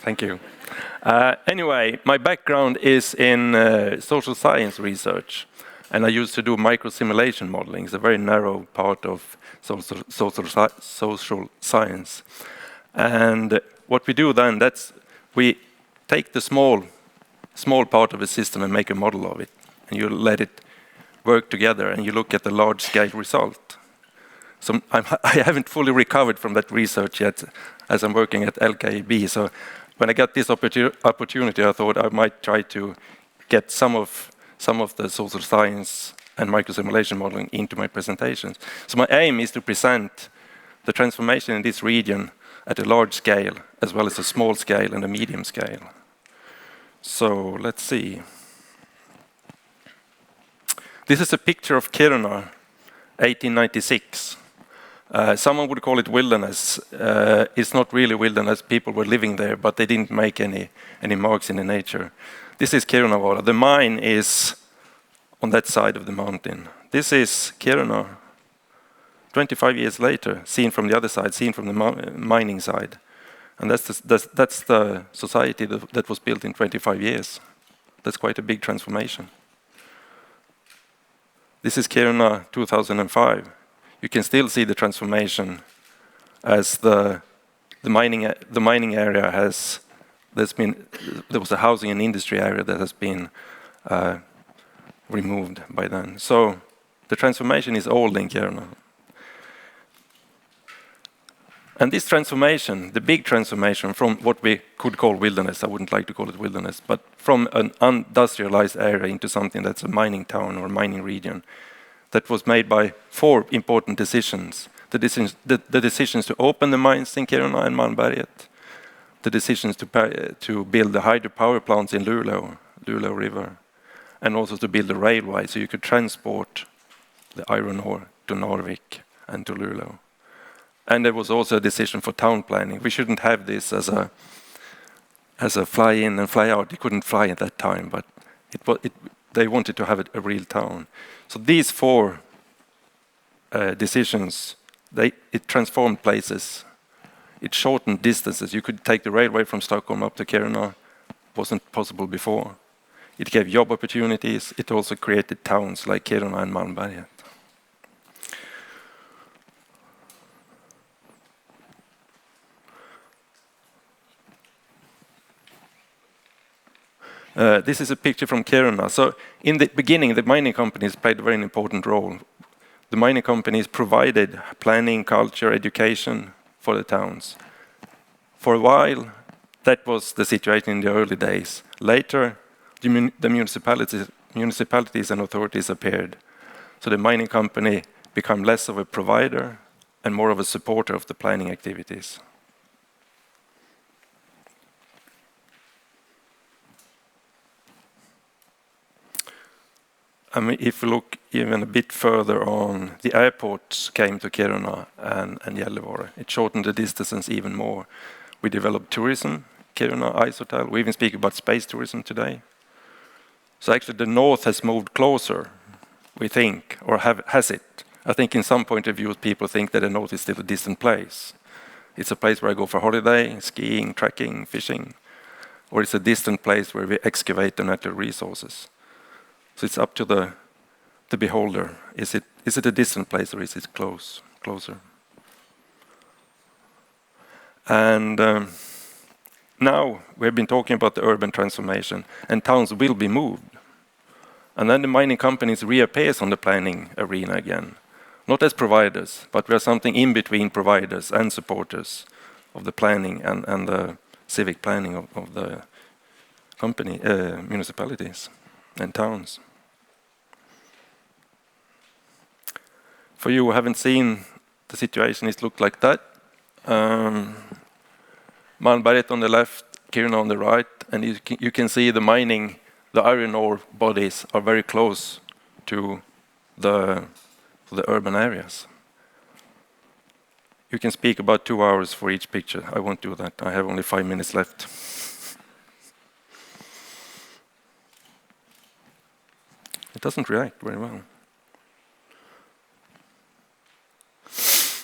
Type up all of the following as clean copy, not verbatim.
Thank you. Anyway, my background is in social science research, and I used to do microsimulation modeling. It's a very narrow part of social science. And what we do then, we take the small part of a system and make a model of it, and you let it work together, and you look at the large-scale result. So I haven't fully recovered from that research yet, as I'm working at LKAB. So when I got this opportunity, I thought I might try to get some of the social science and microsimulation modeling into my presentations. So my aim is to present the transformation in this region at a large scale, as well as a small scale and a medium scale. So let's see. This is a picture of Kiruna, 1896. Someone would call it wilderness. It's not really wilderness. People were living there, but they didn't make any marks in the nature. This is Kiruna. The mine is on that side of the mountain. This is Kiruna, 25 years later, seen from the other side, seen from the mining side. And that's the society that was built in 25 years. That's quite a big transformation. This is Kiruna 2005. You can still see the transformation as the mining area there was a housing and industry area that has been removed by then. So the transformation is old in Kiruna. And this transformation, the big transformation from what we could call wilderness, I wouldn't like to call it wilderness, but from an industrialized area into something that's a mining town or mining region, that was made by 4 important decisions. The decisions to open the mines in Kiruna and Malmberget, the decisions to build the hydropower plants in Luleå River, and also to build a railway so you could transport the iron ore to Narvik and to Luleå. And there was also a decision for town planning. We shouldn't have this as a fly in and fly out. You couldn't fly at that time, but they wanted to have a real town. So these 4 decisions, it transformed places. It shortened distances. You could take the railway from Stockholm up to Kiruna. Wasn't possible before. It gave job opportunities. It also created towns like Kiruna and Malmberget. This is a picture from Kiruna. So in the beginning, the mining companies played a very important role. The mining companies provided planning, culture, education for the towns. For a while, that was the situation in the early days. Later, the municipalities and authorities appeared. So the mining company became less of a provider and more of a supporter of the planning activities. I mean, if you look even a bit further on, the airports came to Kiruna and Gällivare. It shortened the distances even more. We developed tourism, Kiruna, Ice Hotel. We even speak about space tourism today. So actually the north has moved closer, we think, or has it? I think in some point of view, people think that the north is still a distant place. It's a place where I go for holiday, skiing, trekking, fishing, or it's a distant place where we excavate the natural resources. So it's up to the beholder. Is it a distant place or is it closer? And now we've been talking about the urban transformation, and towns will be moved. And then the mining companies reappear on the planning arena again, not as providers, but we are something in between providers and supporters of the planning and the civic planning of the municipalities and towns. For you who haven't seen the situation, it looked like that. Malmberget on the left, Kiruna on the right, and you can see the mining, the iron ore bodies are very close to the urban areas. You can speak about 2 hours for each picture. I won't do that. I have only 5 minutes left. It doesn't react very well.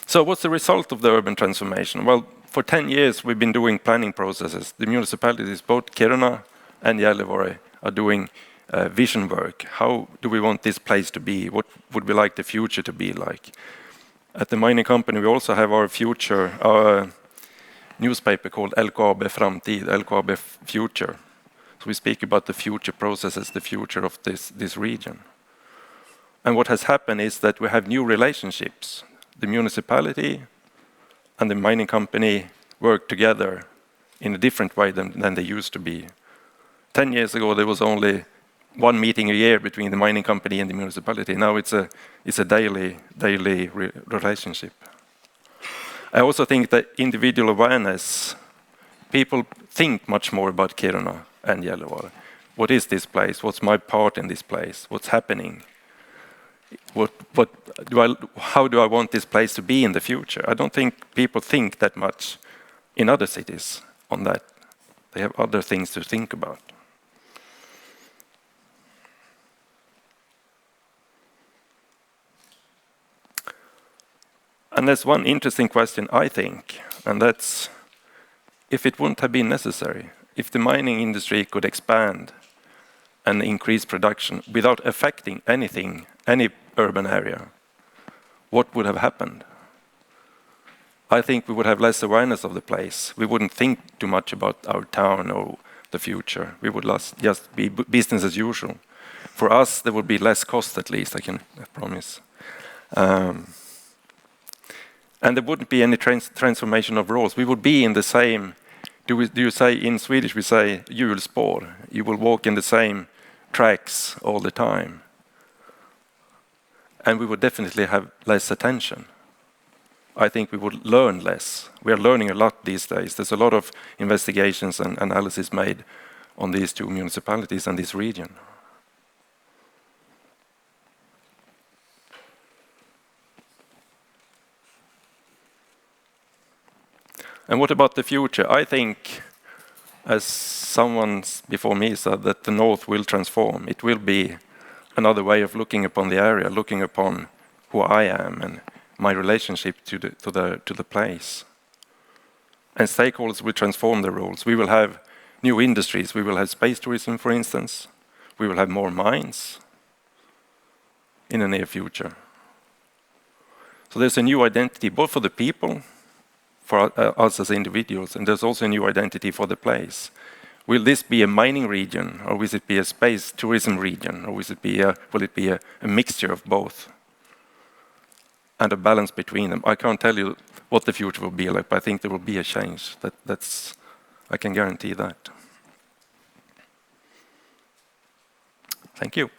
So what's the result of the urban transformation? Well, For 10 years, we've been doing planning processes. The municipalities, both Kiruna and Gällivare, are doing vision work. How do we want this place to be? What would we like the future to be like? At the mining company, we also have our future, our newspaper called LKAB Framtid, LKAB Future. So we speak about the future processes, the future of this region. And what has happened is that we have new relationships. The municipality and the mining company work together in a different way than they used to be. 10 years ago, there was only one meeting a year between the mining company and the municipality. Now it's a daily relationship. I also think that individual awareness, people think much more about Kiruna and Gällivare. What is this place? What's my part in this place? What's happening? How do I want this place to be in the future? I don't think people think that much in other cities on that. They have other things to think about. And there's one interesting question, I think, and that's if it wouldn't have been necessary, if the mining industry could expand and increase production without affecting anything, any urban area, what would have happened? I think we would have less awareness of the place. We wouldn't think too much about our town or the future. We would just be business as usual. For us, there would be less cost, at least, I promise. And there wouldn't be any transformation of roles. We would be in the same, do you say, in Swedish we say hjulspår. You will walk in the same tracks all the time. And we would definitely have less attention. I think we would learn less. We are learning a lot these days. There's a lot of investigations and analysis made on these two municipalities and this region. And what about the future? I think, as someone before me said, that the North will transform. It will be another way of looking upon the area, looking upon who I am and my relationship to the place. And stakeholders will transform their roles. We will have new industries. We will have space tourism, for instance. We will have more mines in the near future. So there's a new identity, both for the people, for us as individuals, and there's also a new identity for the place. Will this be a mining region, or will it be a space tourism region, or will it be a mixture of both? And a balance between them. I can't tell you what the future will be like, but I think there will be a change. I can guarantee that. Thank you.